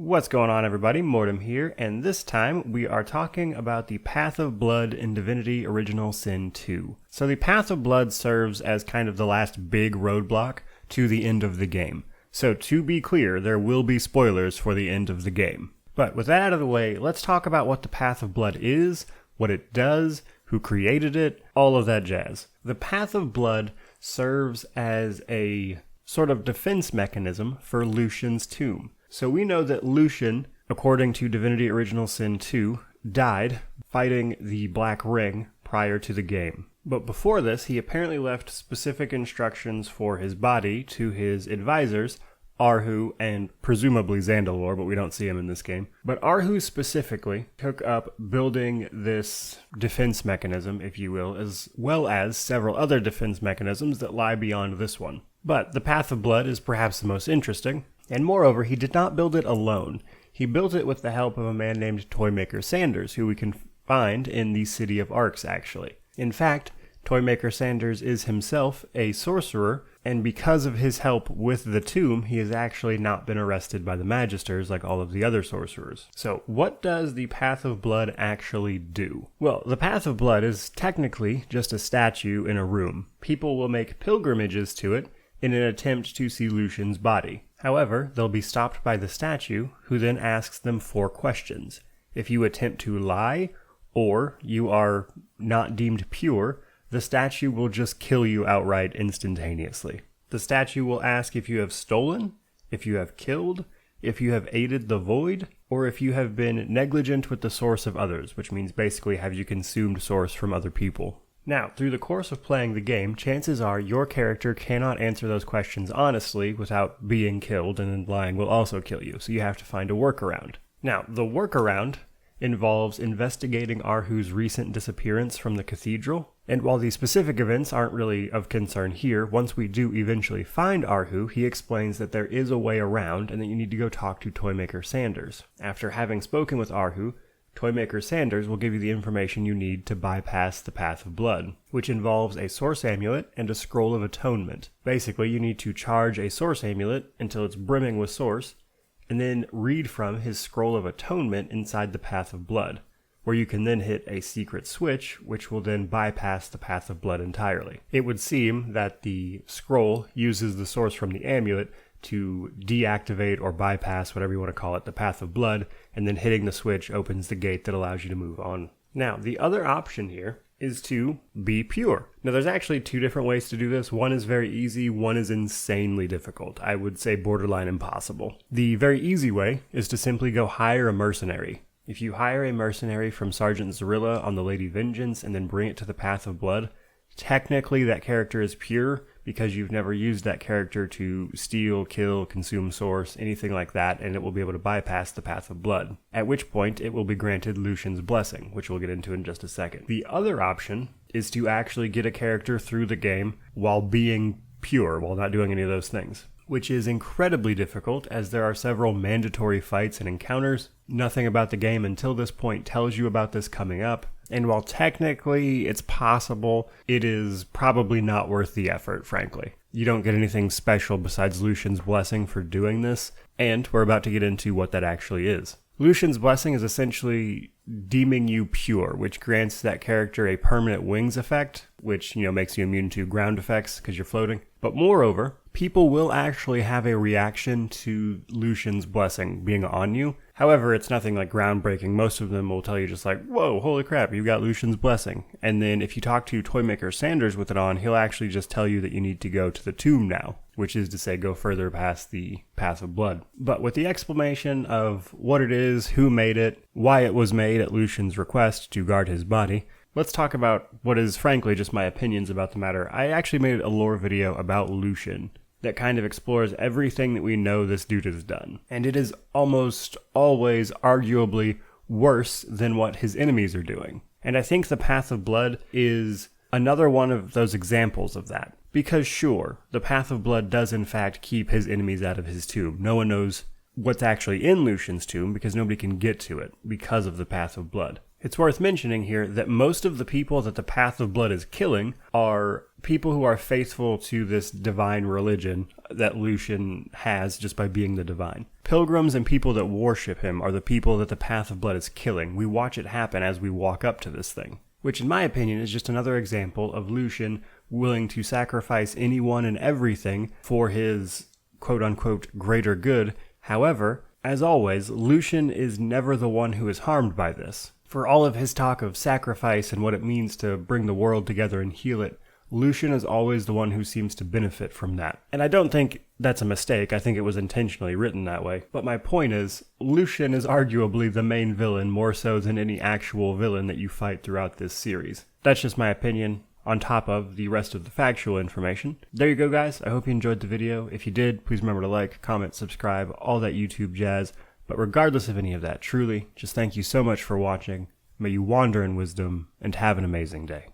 What's going on, everybody? Mortem here, and this time we are talking about the Path of Blood in Divinity Original Sin 2. So the Path of Blood serves as kind of the last big roadblock to the end of the game. So to be clear, there will be spoilers for the end of the game. But with that out of the way, let's talk about what the Path of Blood is, what it does, who created it, all of that jazz. The Path of Blood serves as a sort of defense mechanism for Lucian's tomb. So we know that Lucian, according to Divinity Original Sin 2, died fighting the Black Ring prior to the game. But before this, he apparently left specific instructions for his body to his advisors, Arhu and presumably Zandalor, but we don't see him in this game. But Arhu specifically took up building this defense mechanism, if you will, as well as several other defense mechanisms that lie beyond this one. But the Path of Blood is perhaps the most interesting. And moreover, he did not build it alone. He built it with the help of a man named Toymaker Sanders, who we can find in the City of Arcs, actually. In fact, Toymaker Sanders is himself a sorcerer, and because of his help with the tomb, he has actually not been arrested by the Magisters like all of the other sorcerers. So, what does the Path of Blood actually do? Well, the Path of Blood is technically just a statue in a room. People will make pilgrimages to it in an attempt to see Lucian's body. However, they'll be stopped by the statue, who then asks them 4 questions. If you attempt to lie, or you are not deemed pure, the statue will just kill you outright instantaneously. The statue will ask if you have stolen, if you have killed, if you have aided the void, or if you have been negligent with the source of others, which means basically have you consumed source from other people. Now, through the course of playing the game, chances are your character cannot answer those questions honestly without being killed, and then lying will also kill you, so you have to find a workaround. Now, the workaround involves investigating Arhu's recent disappearance from the cathedral, and while the specific events aren't really of concern here, once we do eventually find Arhu, he explains that there is a way around and that you need to go talk to Toymaker Sanders. After having spoken with Arhu, Toymaker Sanders will give you the information you need to bypass the Path of Blood, which involves a Source Amulet and a Scroll of Atonement. Basically, you need to charge a Source Amulet until it's brimming with Source, and then read from his Scroll of Atonement inside the Path of Blood, where you can then hit a secret switch, which will then bypass the Path of Blood entirely. It would seem that the scroll uses the source from the amulet to deactivate or bypass, whatever you want to call it, the Path of Blood, and then hitting the switch opens the gate that allows you to move on. Now, the other option here is to be pure. Now, there's actually 2 different ways to do this. One is very easy, one is insanely difficult. I would say borderline impossible. The very easy way is to simply go hire a mercenary. If you hire a mercenary from Sergeant Zarilla on the Lady Vengeance and then bring it to the Path of Blood, technically that character is pure because you've never used that character to steal, kill, consume source, anything like that, and it will be able to bypass the Path of Blood, at which point it will be granted Lucian's Blessing, which we'll get into in just a second. The other option is to actually get a character through the game while being pure, while not doing any of those things, which is incredibly difficult as there are several mandatory fights and encounters. Nothing about the game until this point tells you about this coming up, and while technically it's possible, it is probably not worth the effort, frankly. You don't get anything special besides Lucian's Blessing for doing this, and we're about to get into what that actually is. Lucian's Blessing is essentially deeming you pure, which grants that character a permanent wings effect, which, makes you immune to ground effects because you're floating. But moreover, people will actually have a reaction to Lucian's Blessing being on you. However, it's nothing like groundbreaking. Most of them will tell you just like, whoa, holy crap, you got Lucian's Blessing. And then if you talk to Toymaker Sanders with it on, he'll actually just tell you that you need to go to the tomb now, which is to say go further past the Path of Blood. But with the explanation of what it is, who made it, why it was made at Lucian's request to guard his body, let's talk about what is frankly just my opinions about the matter. I actually made a lore video about Lucian that kind of explores everything that we know this dude has done. And it is almost always arguably worse than what his enemies are doing. And I think the Path of Blood is another one of those examples of that. Because sure, the Path of Blood does in fact keep his enemies out of his tomb. No one knows what's actually in Lucian's tomb because nobody can get to it because of the Path of Blood. It's worth mentioning here that most of the people that the Path of Blood is killing are people who are faithful to this divine religion that Lucian has just by being the divine. Pilgrims and people that worship him are the people that the Path of Blood is killing. We watch it happen as we walk up to this thing. Which, in my opinion, is just another example of Lucian willing to sacrifice anyone and everything for his quote-unquote greater good. However, as always, Lucian is never the one who is harmed by this. For all of his talk of sacrifice and what it means to bring the world together and heal it, Lucian is always the one who seems to benefit from that. And I don't think that's a mistake. I think it was intentionally written that way. But my point is, Lucian is arguably the main villain more so than any actual villain that you fight throughout this series. That's just my opinion, on top of the rest of the factual information. There you go, guys. I hope you enjoyed the video. If you did, please remember to like, comment, subscribe, all that YouTube jazz. But regardless of any of that, truly, just thank you so much for watching. May you wander in wisdom and have an amazing day.